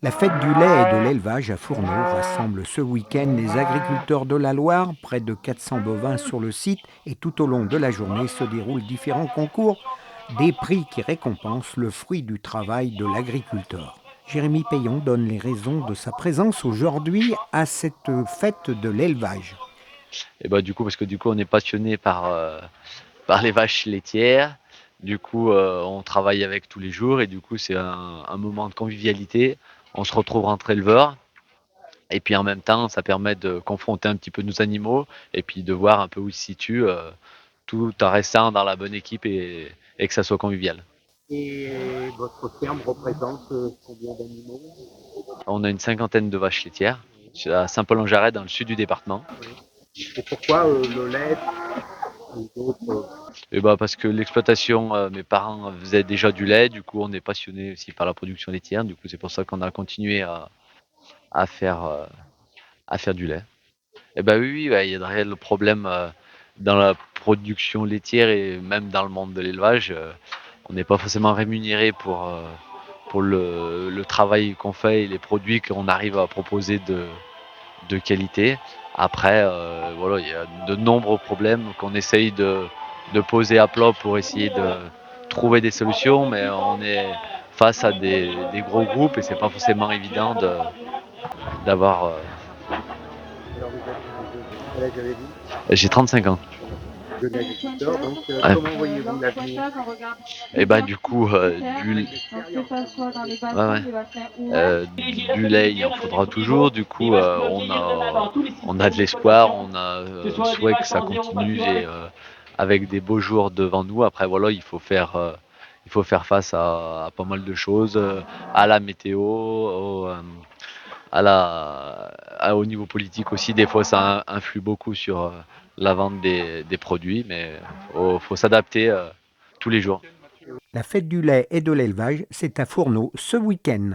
La fête du lait et de l'élevage à Fourneau rassemble ce week-end les agriculteurs de la Loire, près de 400 bovins sur le site, et tout au long de la journée se déroulent différents concours, des prix qui récompensent le fruit du travail de l'agriculteur. Jérémy Payon donne les raisons de sa présence aujourd'hui à cette fête de l'élevage. Et bah du coup, parce que du coup, on est passionné par les vaches laitières. Du coup, on travaille avec tous les jours et du coup, c'est un moment de convivialité. On se retrouve entre éleveurs et puis en même temps, ça permet de confronter un petit peu nos animaux et puis de voir un peu où ils se situent, tout en restant dans la bonne équipe et que ça soit convivial. Et votre ferme représente combien d'animaux? On a une cinquantaine de vaches laitières à Saint-Paul-en-Jarret, dans le sud du département. Et pourquoi le lait et d'autres? Et bah parce que l'exploitation, mes parents faisaient déjà du lait, du coup on est passionné aussi par la production laitière, du coup c'est pour ça qu'on a continué à faire, euh, à faire du lait. Et bah oui, oui, ouais, il y a de réels problèmes dans la production laitière et même dans le monde de l'élevage. On n'est pas forcément rémunéré pour le travail qu'on fait et les produits qu'on arrive à proposer de qualité. Après, voilà, il y a de nombreux problèmes qu'on essaye de poser à plat pour essayer de trouver des solutions, mais on est face à des gros groupes et c'est pas forcément évident d'avoir. Alors vous êtes, quel âge avez-vous? J'ai 35 ans. Jeune agriculteur, donc Ouais. comment voyez-vous l'avenir? Et bah du coup, ouais, ouais. Du lait, il en faudra toujours. Du coup, on a de l'espoir, on a le souhait que ça continue et avec des beaux jours devant nous. Après, voilà, il faut faire face à pas mal de choses, à la météo, au niveau politique aussi. Des fois, ça influe beaucoup sur la vente des produits, mais faut s'adapter tous les jours. La fête du lait et de l'élevage, c'est à Fourneau ce week-end.